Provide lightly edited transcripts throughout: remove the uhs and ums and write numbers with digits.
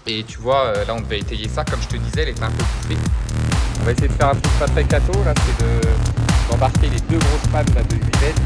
Et tu vois, là, on devait étayer ça. Comme je te disais, elle était un peu bouffée. On va essayer de faire un truc pas très cato, là, c'est d'embarquer les deux grosses pannes là, de 8 bêtes.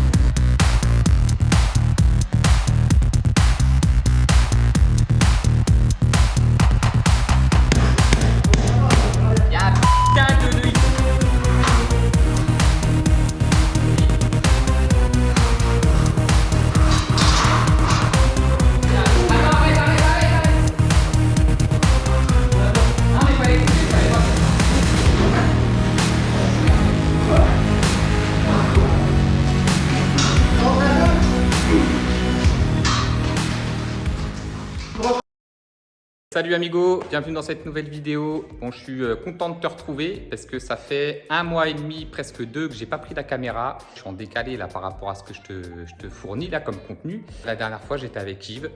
Salut amigo, bienvenue dans cette nouvelle vidéo. Bon, je suis content de te retrouver parce que ça fait 1 mois et demi, presque 2, que j'ai pas pris la caméra. Je suis en décalé là par rapport à ce que je te fournis là comme contenu. La dernière fois, j'étais avec Yves.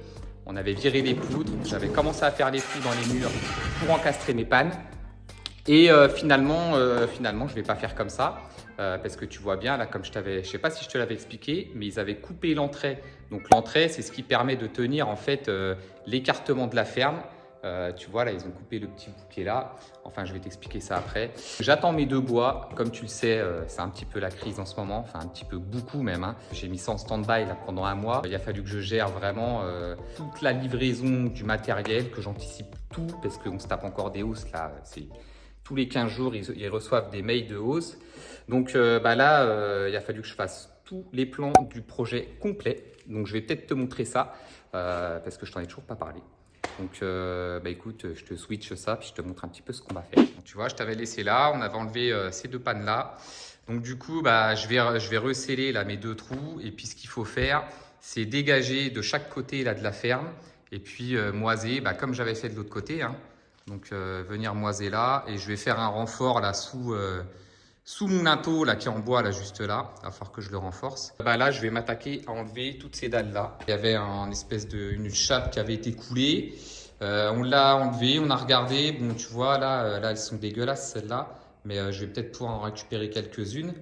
On avait viré les poutres. J'avais commencé à faire les trous dans les murs pour encastrer mes pannes. Et finalement, je vais pas faire comme ça. Parce que tu vois bien, là, comme je sais pas si je te l'avais expliqué, mais ils avaient coupé l'entrée. Donc l'entrée, c'est ce qui permet de tenir en fait l'écartement de la ferme. Tu vois, là, ils ont coupé le petit bout qui est là. Enfin, je vais t'expliquer ça après. J'attends mes 2 bois. Comme tu le sais, c'est un petit peu la crise en ce moment. Enfin, un petit peu beaucoup même. Hein. J'ai mis ça en stand-by là pendant 1 mois. Il a fallu que je gère vraiment toute la livraison du matériel, que j'anticipe tout parce qu'on se tape encore des hausses là. Tous les 15 jours, ils reçoivent des mails de hausse. Donc là, il a fallu que je fasse tous les plans du projet complet. Donc, je vais peut-être te montrer ça parce que je t'en ai toujours pas parlé. Donc, écoute, je te switch ça, puis je te montre un petit peu ce qu'on va faire. Donc, tu vois, je t'avais laissé là, on avait enlevé ces 2 pannes-là. Donc, du coup, je vais recéler là, mes 2 trous. Et puis, ce qu'il faut faire, c'est dégager de chaque côté là, de la ferme. Et puis, moiser, comme j'avais fait de l'autre côté. Hein. Donc, venir moiser là. Et je vais faire un renfort là sous mon linteau là, qui est en bois là, juste là. Il va falloir que je le renforce. Là, je vais m'attaquer à enlever toutes ces dalles là. Il y avait une chape qui avait été coulée. On l'a enlevé, on a regardé. Bon, tu vois, là elles sont dégueulasses celles-là. Mais je vais peut-être pouvoir en récupérer quelques-unes.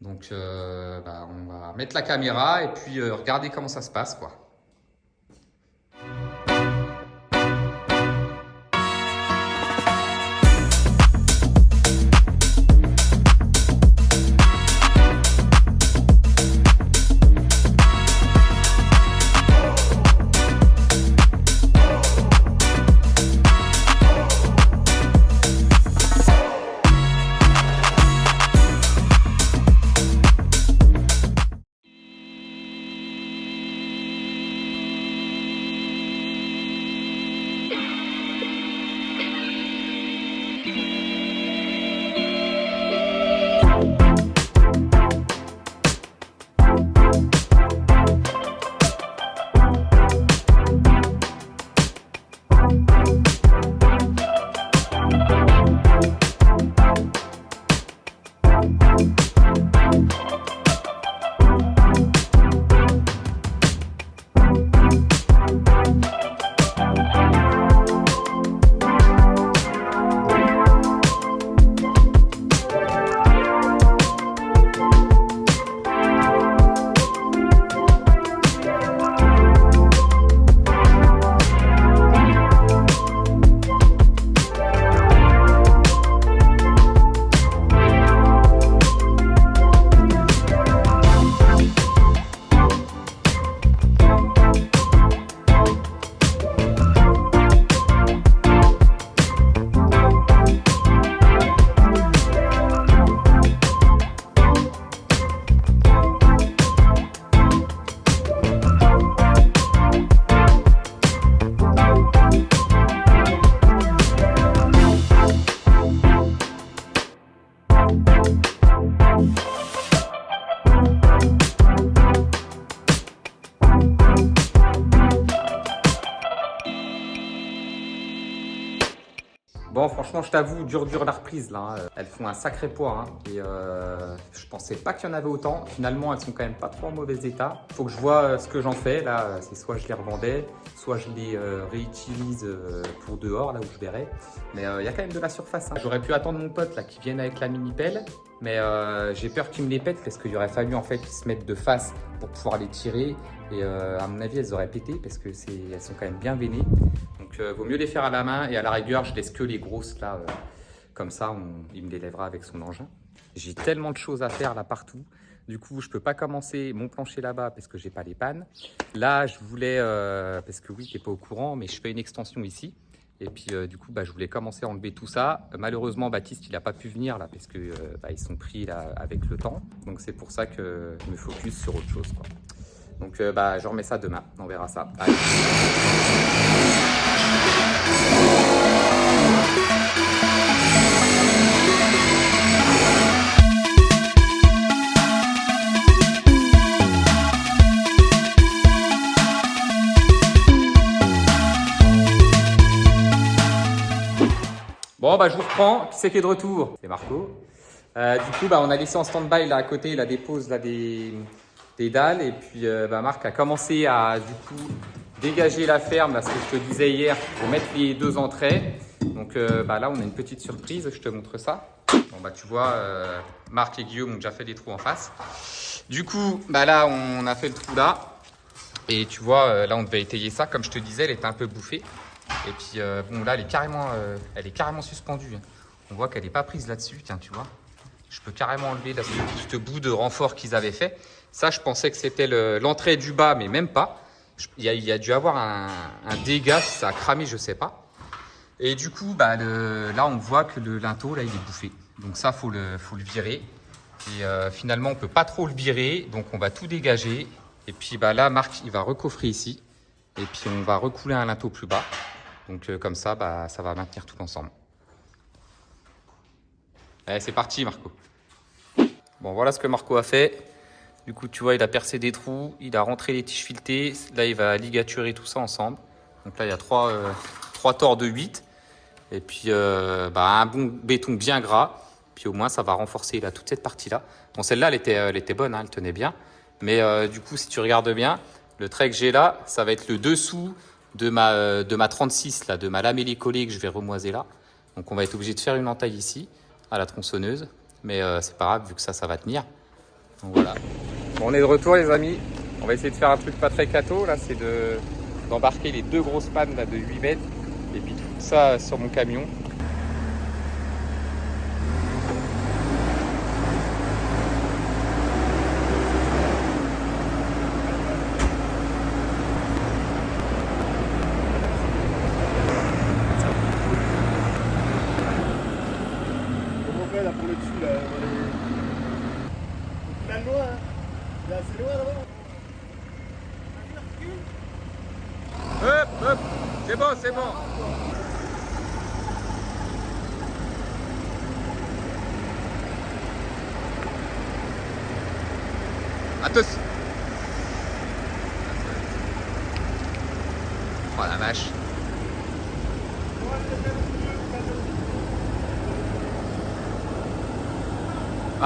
Donc, on va mettre la caméra et puis regarder comment ça se passe, quoi. Bon, franchement, je t'avoue, dur la reprise là. Hein. Elles font un sacré poids. Hein. Et je pensais pas qu'il y en avait autant. Finalement, elles sont quand même pas trop en mauvais état. Faut que je vois ce que j'en fais. Là, c'est soit je les revendais, soit je les réutilise pour dehors, là où je verrai. Mais il y a quand même de la surface. Hein. J'aurais pu attendre mon pote là qui vienne avec la mini pelle. Mais j'ai peur qu'ils me les pètent parce qu'il aurait fallu en fait qu'ils se mettent de face pour pouvoir les tirer. Et à mon avis, elles auraient pété parce que elles sont quand même bien veinées. Donc vaut mieux les faire à la main et à la rigueur, je laisse que les grosses là. Comme ça, il me les lèvera avec son engin. J'ai tellement de choses à faire là partout. Du coup, je peux pas commencer mon plancher là-bas parce que j'ai pas les pannes. Là, je voulais, parce que oui, tu n'es pas au courant, mais je fais une extension ici. Et puis du coup, je voulais commencer à enlever tout ça. Malheureusement, Baptiste, il n'a pas pu venir là parce que ils sont pris là avec le temps. Donc c'est pour ça que je me focus sur autre chose, quoi. Donc je remets ça demain. On verra ça. Allez. Bon, je vous reprends. Qui c'est qui est de retour? C'est Marco. Du coup, on a laissé en stand-by là à côté la dépose là, des dalles. Et puis, Marc a commencé à du coup dégager la ferme, là, ce que je te disais hier, pour mettre les 2 entrées. Donc là, on a une petite surprise. Je te montre ça. Bon, tu vois, Marc et Guillaume ont déjà fait des trous en face. Du coup, là, on a fait le trou là. Et tu vois, là, on devait étayer ça. Comme je te disais, elle était un peu bouffée. Et puis là, elle est carrément suspendue. On voit qu'elle n'est pas prise là-dessus. Tiens, tu vois, je peux carrément enlever là, ce bout de renfort qu'ils avaient fait. Ça, je pensais que c'était l'entrée du bas, mais même pas. Il y a dû avoir un dégât, ça a cramé, je sais pas. Et du coup, là, on voit que le linteau, là, il est bouffé. Donc ça, faut le virer. Et finalement, on peut pas trop le virer, donc on va tout dégager. Et puis là, Marc, il va recoffrer ici. Et puis on va recouler un linteau plus bas. Donc comme ça, ça va maintenir tout ensemble. Allez, c'est parti, Marco. Bon, voilà ce que Marco a fait. Du coup, tu vois, il a percé des trous, il a rentré les tiges filetées. Là, il va ligaturer tout ça ensemble. Donc là, il y a 3 tors de 8. Et puis, un bon béton bien gras. Puis au moins, ça va renforcer là, toute cette partie-là. Bon, celle-là, elle était bonne, hein, elle tenait bien. Mais du coup, si tu regardes bien, le trait que j'ai là, ça va être le dessous de ma 36, là, de ma lamellée collée que je vais remoiser là. Donc on va être obligé de faire une entaille ici, à la tronçonneuse. Mais c'est pas grave, vu que ça va tenir. Donc voilà. Bon, on est de retour, les amis. On va essayer de faire un truc pas très cato, là, c'est d'embarquer les 2 grosses pannes là, de 8 mètres. Et puis tout ça sur mon camion. Là pour le dessus là, on est loin, hein. Là c'est loin là-bas. Hop, c'est bon, c'est bon. Attention. Oh la vache.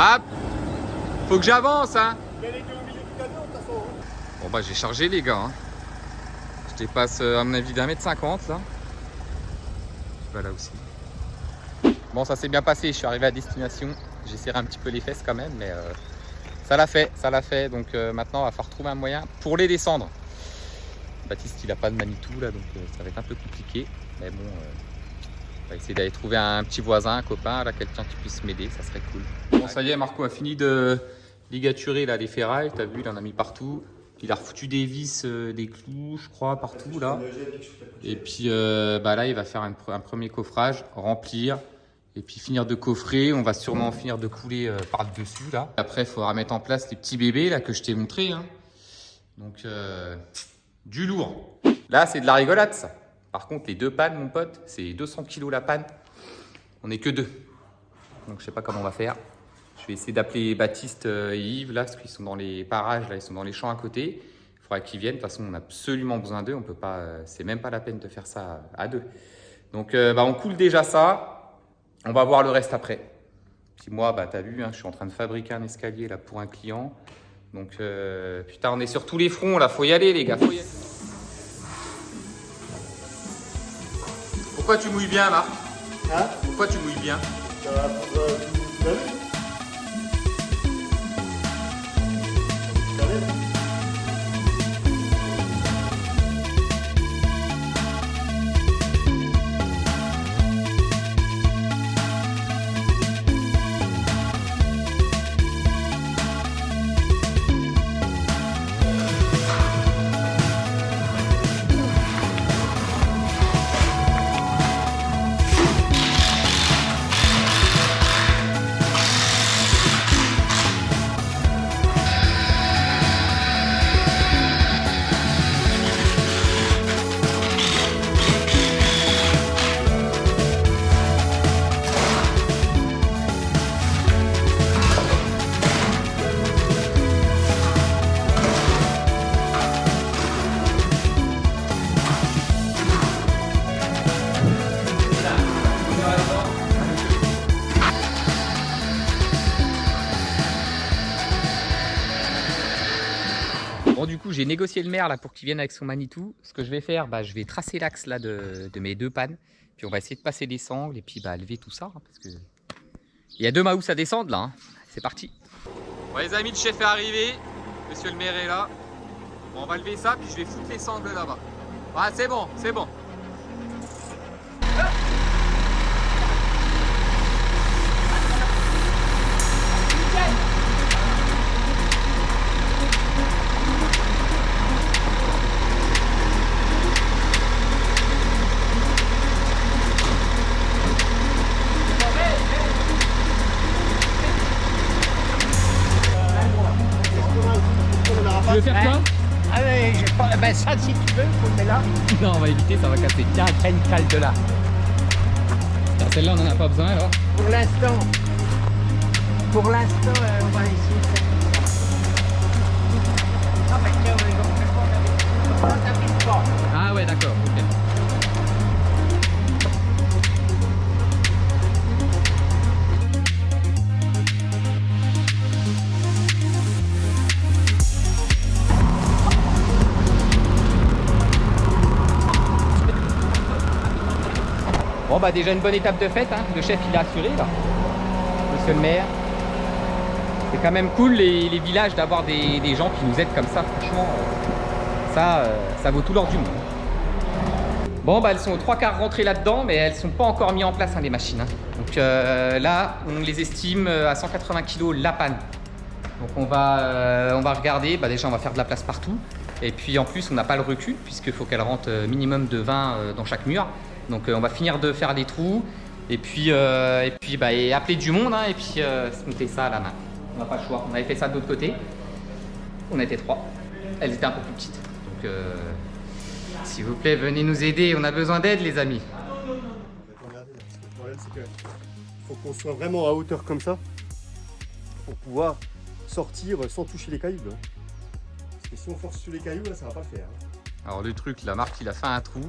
Ah, faut que j'avance, hein. Bon j'ai chargé les gars, hein. Je dépasse à mon avis d'1,50 m là. Là aussi. Bon, ça s'est bien passé, je suis arrivé à destination. J'ai serré un petit peu les fesses quand même, mais ça l'a fait. Donc maintenant, on va falloir trouver un moyen pour les descendre. Baptiste, il a pas de Manitou là, donc ça va être un peu compliqué. Mais bon, on va essayer d'aller trouver un petit voisin, un copain, là, quelqu'un qui puisse m'aider, ça serait cool. Bon, ça y est, Marco a fini de ligaturer là, les ferrailles. T'as vu, il en a mis partout. Il a refoutu des vis, des clous, je crois, partout là. Et puis là, il va faire un premier coffrage, remplir. Et puis finir de coffrer. On va sûrement finir de couler par le dessus là. Après, il faudra mettre en place les petits bébés là que je t'ai montré, hein. Donc, du lourd. Là, c'est de la rigolade ça. Par contre, les 2 pannes, mon pote, c'est 200 kg la panne. On n'est que 2. Donc, je sais pas comment on va faire. Je vais essayer d'appeler Baptiste et Yves là, parce qu'ils sont dans les parages, là, ils sont dans les champs à côté. Il faudra qu'ils viennent. De toute façon, on a absolument besoin d'eux. On peut pas, c'est même pas la peine de faire ça à 2. Donc, on coule déjà ça. On va voir le reste après. Puis moi, tu as vu, hein, je suis en train de fabriquer un escalier là pour un client. Donc, putain, on est sur tous les fronts là. Faut y aller, les gars. Faut y aller. Pourquoi tu mouilles bien, Marc? Hein? Pourquoi tu mouilles bien? Ça va pour Bon, du coup, j'ai négocié le maire là pour qu'il vienne avec son Manitou. Ce que je vais faire, bah, je vais tracer l'axe là de mes deux pannes. Puis on va essayer de passer les sangles et puis bah, lever tout ça. Hein, parce que il y a deux maous à descendre là. Hein. C'est parti. Bon, les amis, le chef est arrivé. Monsieur le maire est là. Bon, on va lever ça, puis je vais foutre les sangles là-bas. Ah, c'est bon, c'est bon. Tu veux faire quoi? Ah mais j'ai pas. Ben ça si tu veux, faut le mettre là. Non, on va éviter, ça va casser. Tiens, prends une cale de là. Celle-là, on en a pas besoin alors. Pour l'instant, on va essayer de faire ça. Ah mais tiens, on t'applique pas. Ah ouais, d'accord, ok. Bon bah déjà une bonne étape de fête, hein. Le chef il a assuré là, monsieur le maire. C'est quand même cool les villages d'avoir des gens qui nous aident comme ça, franchement, ça vaut tout l'or du monde. Bon bah elles sont aux 3/4 rentrées là-dedans, mais elles sont pas encore mises en place hein, les machines. Hein. Donc là on les estime à 180 kg la panne. Donc on va regarder, bah déjà on va faire de la place partout. Et puis en plus on n'a pas le recul puisqu'il faut qu'elle rentre minimum de 20 dans chaque mur. Donc on va finir de faire des trous et puis bah, et appeler du monde hein, et puis se monter ça à la main. On n'a pas le choix. On avait fait ça de l'autre côté. On était 3. Elles étaient un peu plus petites. Donc s'il vous plaît, venez nous aider. On a besoin d'aide les amis. Regardez, parce que le problème c'est que faut qu'on soit vraiment à hauteur comme ça pour pouvoir sortir sans toucher les cailloux. Là. Parce que si on force sur les cailloux, là, ça va pas le faire. Hein. Alors le truc, la Marc, il a fait un trou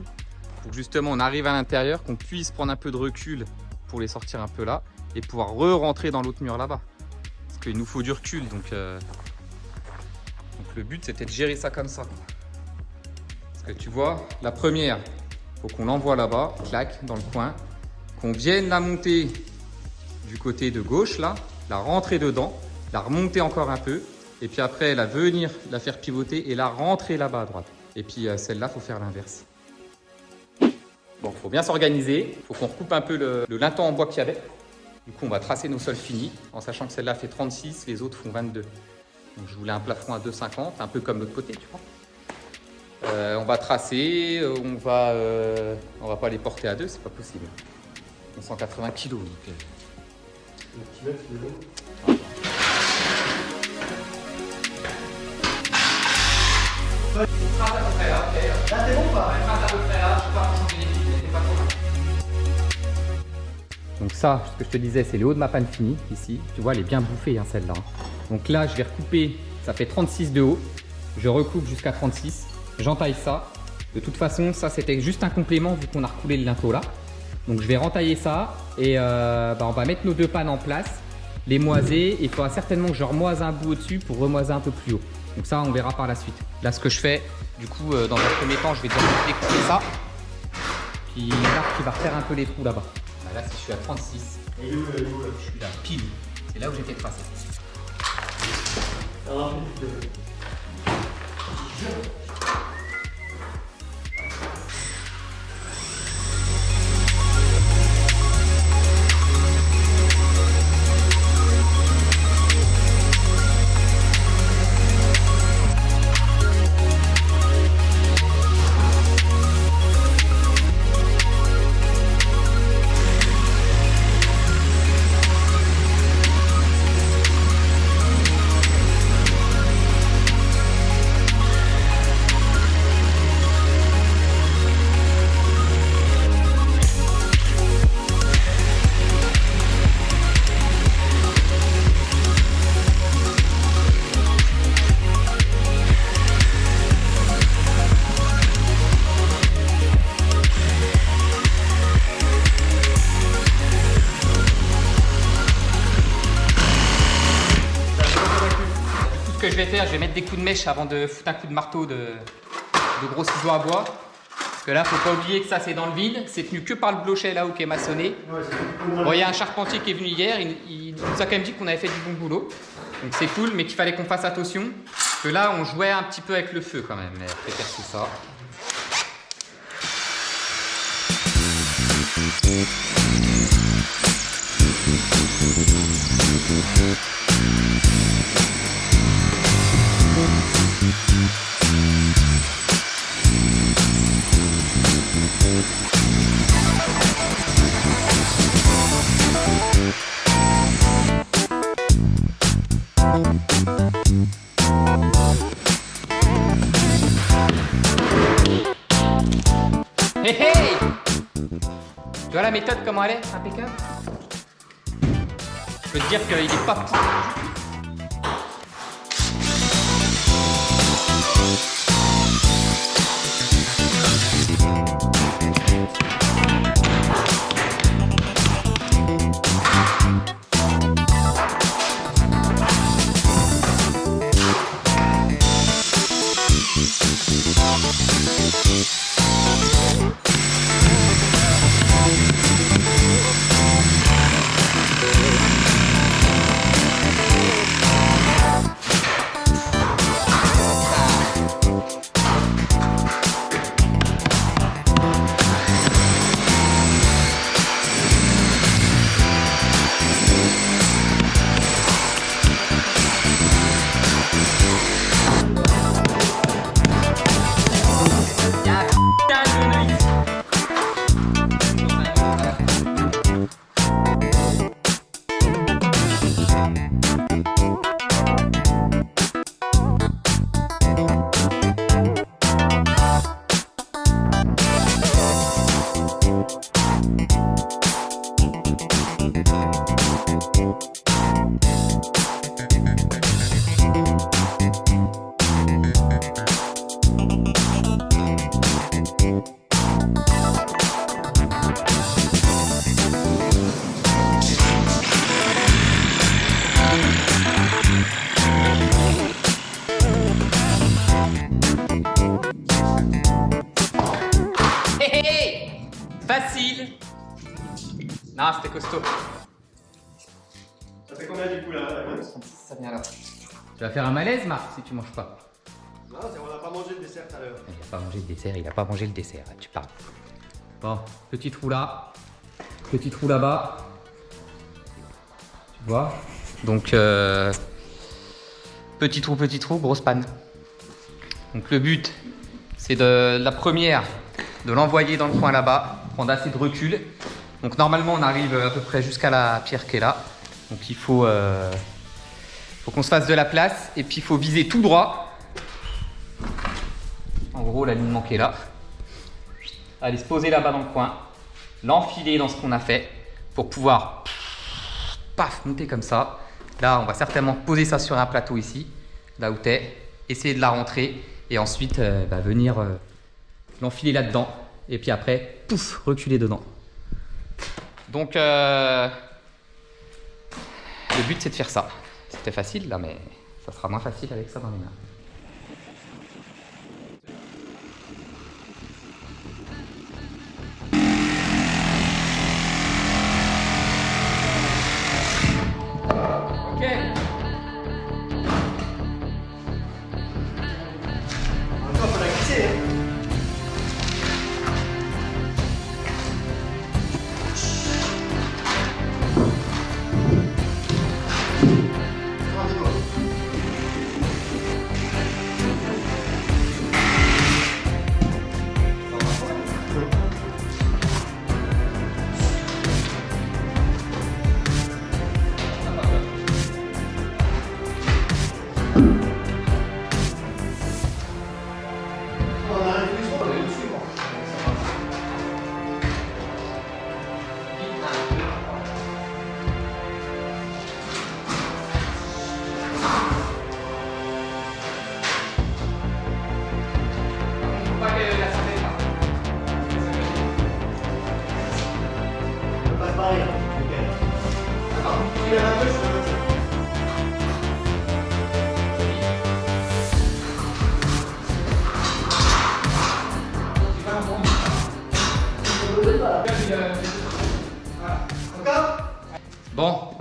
pour que justement on arrive à l'intérieur, qu'on puisse prendre un peu de recul pour les sortir un peu là et pouvoir re-rentrer dans l'autre mur là-bas. Parce qu'il nous faut du recul, donc le but c'était de gérer ça comme ça. Parce que tu vois, la première, il faut qu'on l'envoie là-bas, clac, dans le coin, qu'on vienne la monter du côté de gauche là, la rentrer dedans, la remonter encore un peu, et puis après la venir la faire pivoter et la rentrer là-bas à droite. Et puis celle-là, il faut faire l'inverse. Bon, il faut bien s'organiser, il faut qu'on recoupe un peu le linteau en bois qu'il y avait. Du coup, on va tracer nos sols finis, en sachant que celle-là fait 36, les autres font 22. Donc je voulais un plafond à 2,50, un peu comme l'autre côté, tu vois. On va tracer, on va pas les porter à 2, c'est pas possible. 180 kg. Donc, Le petit mètre, il est long. Là c'est bon pas. Donc ça, ce que je te disais, c'est le haut de ma panne finie, ici. Tu vois, elle est bien bouffée, hein, celle-là. Donc là, je vais recouper, ça fait 36 de haut. Je recoupe jusqu'à 36. J'entaille ça. De toute façon, ça, c'était juste un complément vu qu'on a recoulé le linteau là. Donc je vais rentailler ça et on va mettre nos deux pannes en place, les moiser. Il faudra certainement que je remoise un bout au-dessus pour remoiser un peu plus haut. Donc ça, on verra par la suite. Là, ce que je fais, du coup, dans un premier temps, je vais déjà découper ça. Puis là, qui va refaire un peu les trous là-bas. Là, si je suis à 36, je suis là, pile. C'est là où j'ai fait tracer. vais faire, je vais mettre des coups de mèche avant de foutre un coup de marteau de gros ciseaux à bois. Parce que là, faut pas oublier que ça, c'est dans le vide. C'est tenu que par le blochet là-haut qui est maçonné. Bon, il y a un charpentier qui est venu hier. Il nous a quand même dit qu'on avait fait du bon boulot. Donc c'est cool, mais qu'il fallait qu'on fasse attention. Parce que là, on jouait un petit peu avec le feu quand même. Mais après, percer ça. Hey hey! Tu vois la méthode comment elle est? Impeccable. Je peux te dire qu'il est pas petit. Facile. Non, c'était costaud. Ça fait combien du coup là, la viande? Ça vient là. Tu vas faire un malaise, Marc, si tu manges pas. Non, on n'a pas mangé le dessert tout à l'heure. Il n'a pas mangé le dessert, il a pas mangé le dessert, tu parles. Bon, petit trou là. Petit trou là-bas. Tu vois? Donc, petit trou, grosse panne. Donc le but, c'est de la première, de l'envoyer dans le coin là-bas, prendre assez de recul. Donc normalement, on arrive à peu près jusqu'à la pierre qui est là. Donc il faut qu'on se fasse de la place et puis il faut viser tout droit. En gros, l'alignement qui est là. Aller se poser là-bas dans le coin, l'enfiler dans ce qu'on a fait pour pouvoir paf, monter comme ça. Là, on va certainement poser ça sur un plateau ici, là où tu es, essayer de la rentrer et ensuite venir l'enfiler là-dedans et puis après, pouf, reculer dedans. Donc, le but, c'est de faire ça. C'était facile là, mais ça sera moins facile avec ça dans les mains. Ok. Encore, faut la glisser, hein.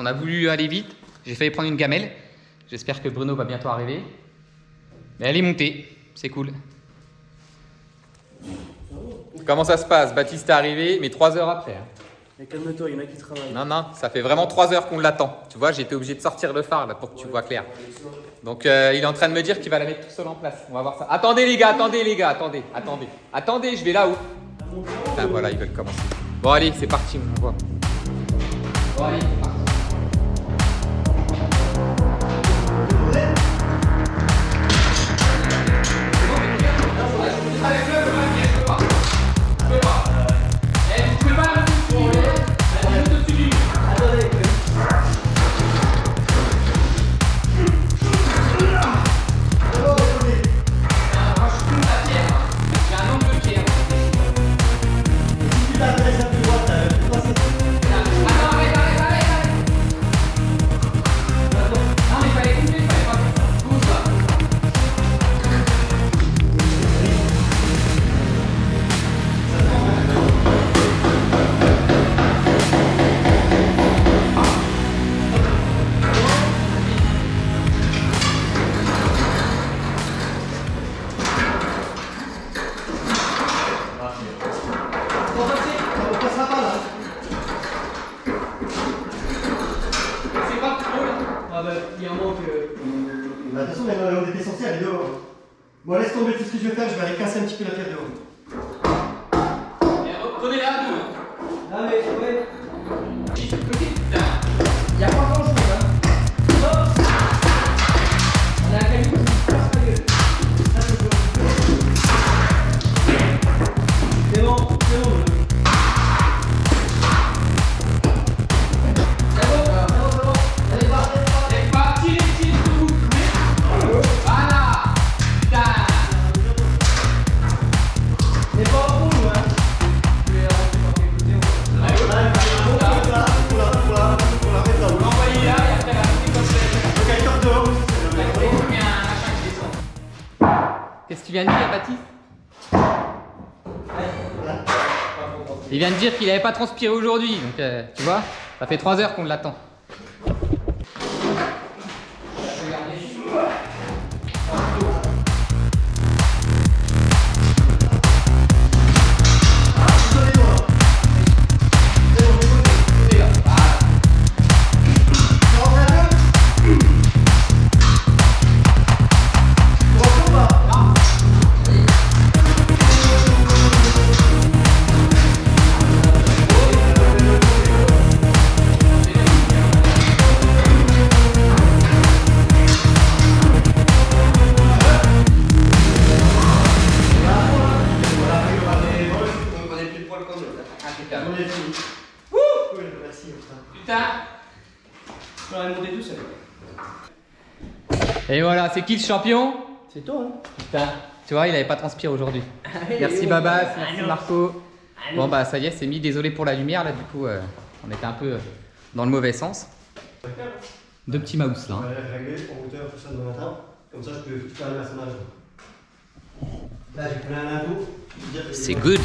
a voulu aller vite. J'ai failli prendre une gamelle. J'espère que Bruno va bientôt arriver. Mais elle est montée, c'est cool. Comment ça se passe? Baptiste est arrivé, mais 3 heures après. Hein. Mais calme-toi, il y en a qui travaillent. Non, non, ça fait vraiment 3 heures qu'on l'attend. Tu vois, j'ai été obligé de sortir le phare là pour que tu vois clair. Donc il est en train de me dire qu'il va la mettre tout seul en place. On va voir ça. Attendez les gars, attendez, je vais là-haut. Putain, voilà, ils veulent commencer. Bon allez, c'est parti, on voit. Bon allez, c'est parti. Il y a un moment que. De toute façon, on était censé aller dehors. Bon, laisse tomber tout ce que je vais faire, je vais aller casser un petit peu la pierre dehors. Prenez-la à deux. Ah, mais ouais. Il n'y a pas grand chose, hein. On a un caillou qui se passe la gueule. Ça, c'est bon. C'est bon, c'est bon. Qu'est-ce que tu viens de dire, Baptiste? Il vient de dire qu'il n'avait pas transpiré aujourd'hui, donc tu vois, ça fait 3 heures qu'on l'attend. Putain. Je vais monter tout seul. Et voilà, c'est qui le champion? C'est toi, hein. Putain, tu vois, il n'avait pas transpiré aujourd'hui. Merci Babas, merci Marco. Bon bah ça y est, c'est mis, désolé pour la lumière là, du coup on était un peu dans le mauvais sens. 2 petits mouse là. Je vais aller régler en hauteur tout ça demain matin, comme ça je peux faire le maçonnage. Là j'ai pris un linteau. C'est good.